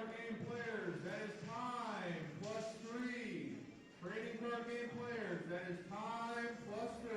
card game players, that is time plus 3. Trading card game players, that is time plus 3.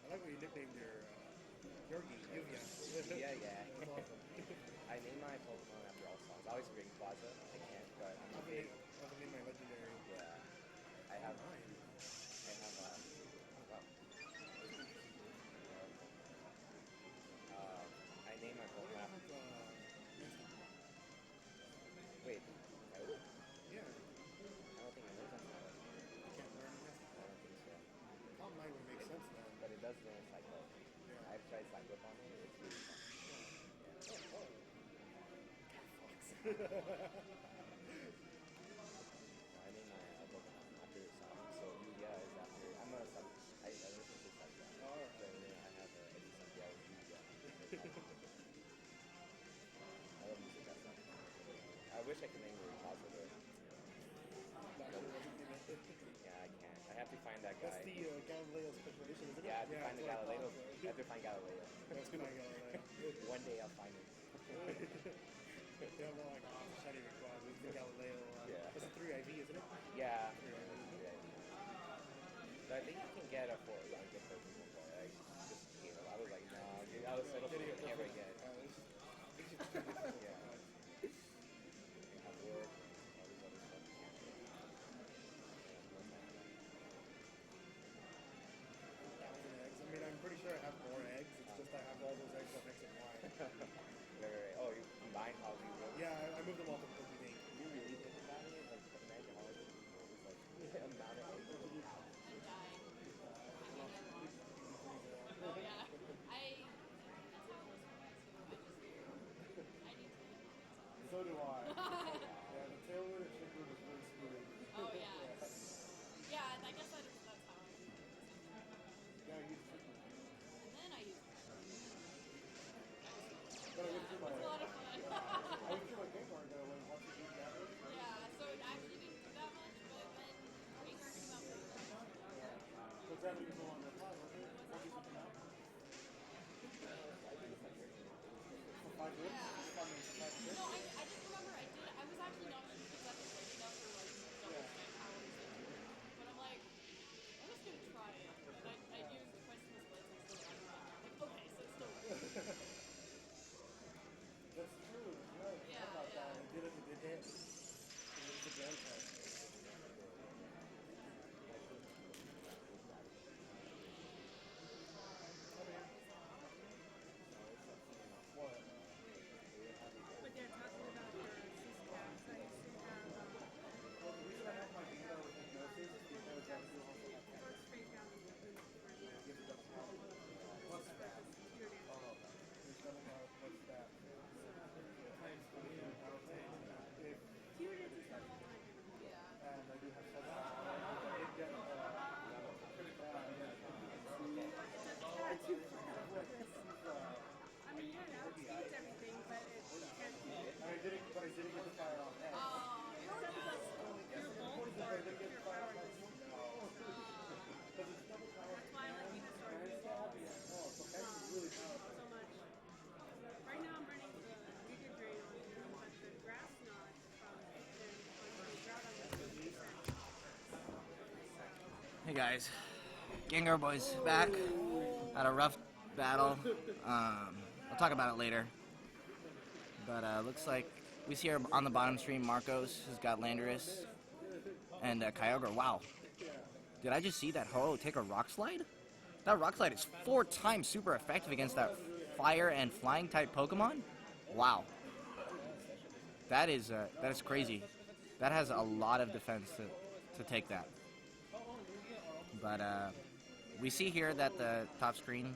I like what you nicknamed your Yorkie, Yuvia. Yeah. That's awesome. I named my Pokemon after all songs. I always Ring Plaza. I can't, but I'm I'll okay. name my legendary. Yeah. I have. Mine. Wow. I named my Pokemon after. Wait. Yeah. I don't think I learned something like that. You can't learn this. I don't think so. All mine would make sense then. But it does learn Cycle. Yeah. I've tried Cycle on it. It's really fun. I named my Pokemon after Sonic. So Yuya is after. I'm a sub. I listen to Cycle. Oh, So I have a Eddie Santiago Yuya. I love music that song. I wish I could name it positive. Yeah, I can't. I have to find that guy. That's the Galileo special edition, isn't it? Yeah, I have to find the Galileo. Right? I have to find Galileo. That's my Galileo. One day I'll find it. Yeah, well, like, oh, shiny requires it's the Galileo. Yeah. That's a 3IV, isn't it? Yeah. 3IV. So I think you can get a 4 like a Pokemon boy. I just gave up. I was like, no, dude, I was settled for it. I can't really get it. Yeah. You have work, all these other stuff. You can't do it. Eggs. I mean, I'm pretty sure I have more eggs. It's just I have all those eggs on X and Y. Right. Oh, you combine how you work? Yeah, I moved them all to Pokemon Bank. You really think about it? Like, imagine how much it's like the amount of eggs that you have. And dying. Oh yeah. That's how it was for me too. I need to. So do I. Yeah, the tailwind and chipwood is really smooth. Oh yeah. Yeah, I guess that's how I do it. Yeah, I use chipwood. And then I use But I went through my. it's a lot of fun. I went through my game card though when watching these gathers. Yeah, so it actually didn't do that much, but when Gengar came out, So gravity was no longer applied. Hey guys, Gengar Boys back. Had a rough battle. I'll talk about it later. But looks like we see here on the bottom stream Marcos has got Landorus and Kyogre. Wow. Did I just see that Ho take a Rock Slide? That Rock Slide is 4 times super effective against that Fire and Flying type Pokemon? Wow. That is crazy. That has a lot of defense to take that. But we see here that the top screen,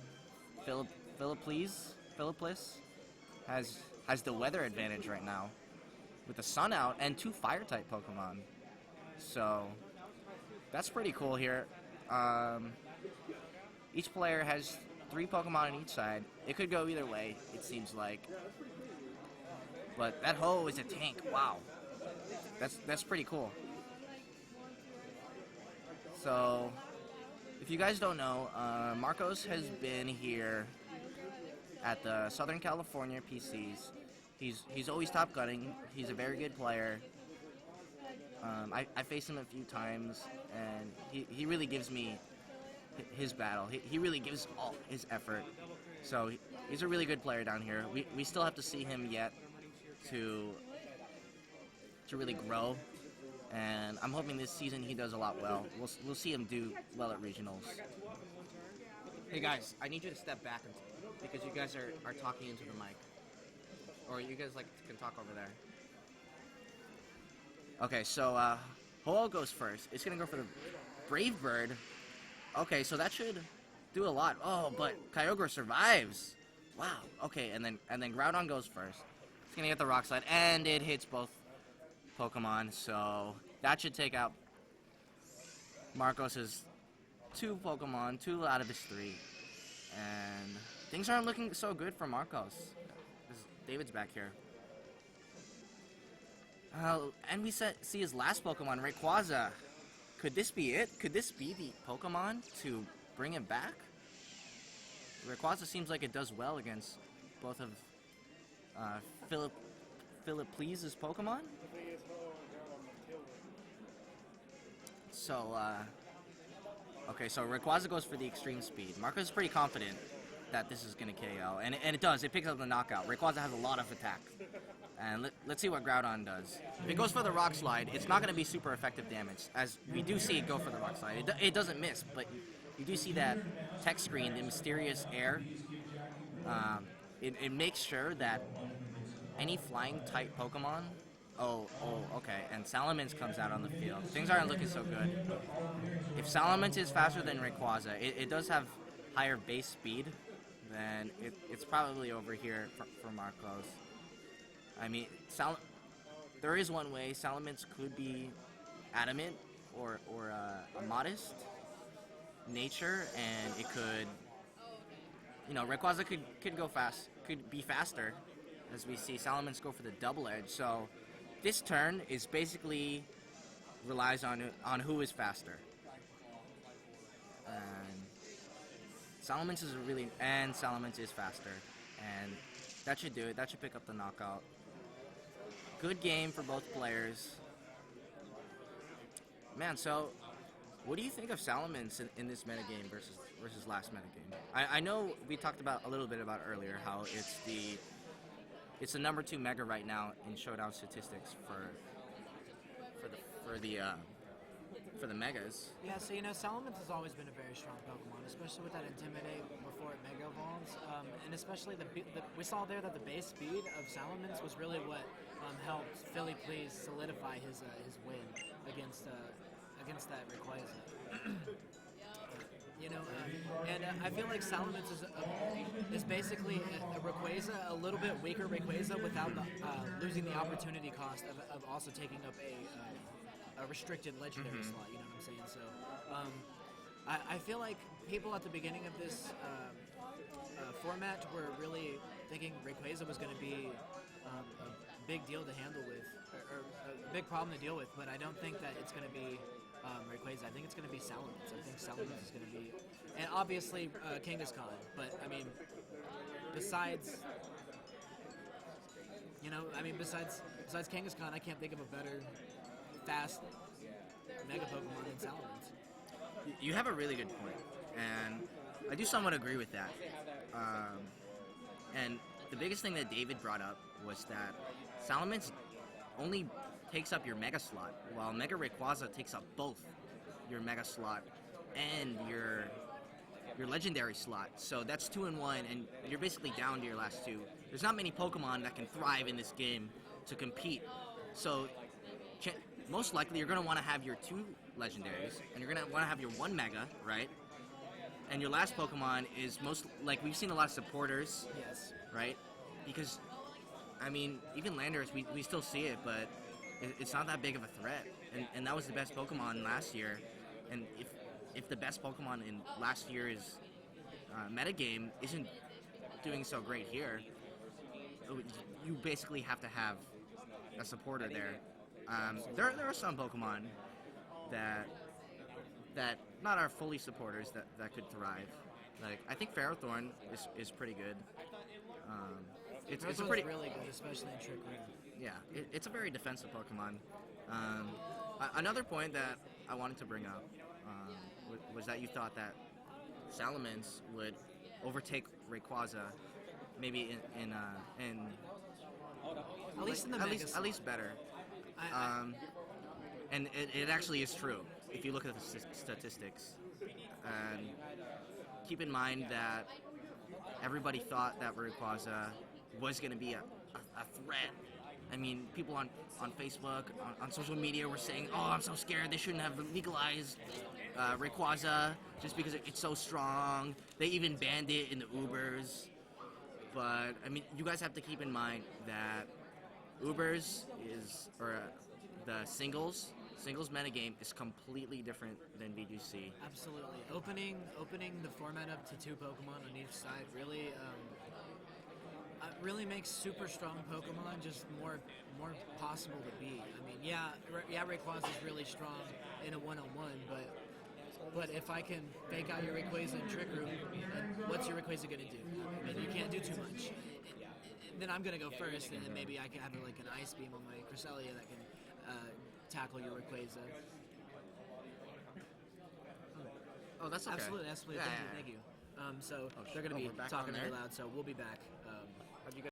Philipplis has the weather advantage right now with the sun out and 2 fire type Pokemon. So that's pretty cool here. Each player has 3 Pokemon on each side. It could go either way, it seems like. But that Ho is a tank. Wow. That's pretty cool. So, if you guys don't know, Marcos has been here at the Southern California PCs. He's always top gunning. He's a very good player. I faced him a few times, and he really gives me his battle. He really gives all his effort. So he's a really good player down here. We still have to see him yet to really grow, and I'm hoping this season he does a lot well. We'll see him do well at regionals. Hey guys, I need you to step back because you guys are talking into the mic, or you guys can talk over there. Okay, so Ho goes first. It's gonna go for the Brave Bird. Okay, so that should do a lot. Oh, but Kyogre survives. Wow. Okay, and then Groudon goes first. It's gonna get the Rock Slide, and it hits both Pokemon, so that should take out Marcos's 2 Pokemon, 2 out of his 3. And things aren't looking so good for Marcos. David's back here. And we see his last Pokemon, Rayquaza. Could this be it? Could this be the Pokemon to bring him back? Rayquaza seems like it does well against both of Philipplis' Pokemon. So, okay, so Rayquaza goes for the extreme speed. Marcos is pretty confident that this is going to KO, and it does. It picks up the knockout. Rayquaza has a lot of attack. And let's see what Groudon does. If it goes for the Rock Slide, it's not going to be super effective damage, as we do see it go for the Rock Slide. It doesn't miss, but you do see that text screen, the mysterious air. It makes sure that any flying type Pokemon. Oh, okay. And Salamence comes out on the field. Things aren't looking so good. If Salamence is faster than Rayquaza, it does have higher base speed, then it's probably over here for Marcos. I mean, there is one way. Salamence could be adamant or a modest nature, and it could, Rayquaza could go fast, could be faster, as we see Salamence go for the double edge. So this turn is basically relies on who is faster. And Salamence is faster, and that should do it. That should pick up the knockout. Good game for both players. Man, so what do you think of Salamence in this metagame versus last metagame? I know we talked a little bit about earlier how it's the number 2 mega right now in showdown statistics for the megas. Yeah, so Salamence has always been a very strong Pokemon, especially with that Intimidate before it Mega Evolves, and especially we saw there that the base speed of Salamence was really what helped Philipplis solidify his win against that Rayquaza. And I feel like Salamence is basically a Rayquaza, a little bit weaker Rayquaza, without losing the opportunity cost of also taking up a restricted legendary slot. You know what I'm saying? So I feel like people at the beginning of this format were really thinking Rayquaza was going to be a big deal to handle with, or a big problem to deal with, but I don't think that it's going to be Rayquaza. I think it's going to be Salamence. I think Salamence is going to be, and obviously Kangaskhan. But I mean, besides Kangaskhan, I can't think of a better fast Mega Pokemon than Salamence. You have a really good point, and I do somewhat agree with that. And the biggest thing that David brought up was that Salamence only takes up your Mega slot, while Mega Rayquaza takes up both your Mega slot and your Legendary slot. So that's 2 in 1, and you're basically down to your last 2. There's not many Pokemon that can thrive in this game to compete. So most likely you're going to want to have your 2 Legendaries, and you're going to want to have your 1 Mega, right? And your last Pokemon is most, like, we've seen a lot of supporters, Yes. right? Because, I mean, even Landorus, we still see it, but it's not that big of a threat. And that was the best Pokemon last year. And if the best Pokemon in last year's metagame isn't doing so great here, you basically have to have a supporter there. There are some Pokemon that not are fully supporters that could thrive. Like, I think Ferrothorn is pretty good. It's a Ferrothorn's pretty really good, especially in Trick Room. yeah. It's a very defensive Pokemon. Another point that I wanted to bring up was that you thought that Salamence would overtake Rayquaza, maybe in At least in the Mega at least better. And it actually is true if you look at the statistics. And keep in mind that everybody thought that Rayquaza was going to be a threat. I mean, people on Facebook, on social media were saying, "Oh, I'm so scared. They shouldn't have legalized Rayquaza just because it's so strong." They even banned it in the Ubers. But I mean, you guys have to keep in mind that Ubers the singles metagame is completely different than VGC. Absolutely. Opening the format up to 2 Pokemon on each side really makes super strong Pokemon just more possible to beat. I mean, yeah, Rayquaza is really strong in a 1-on-1, but if I can fake out your Rayquaza in Trick Room, what's your Rayquaza gonna do? I mean, you can't do too much. Then I'm gonna go first, and then maybe I can have like an Ice Beam on my Cresselia that can tackle your Rayquaza. Oh, that's okay. Absolutely. Yeah, Thank you. So Oh, they're gonna oh, be we're back talking on really there? loud, so we'll be back. Have you guys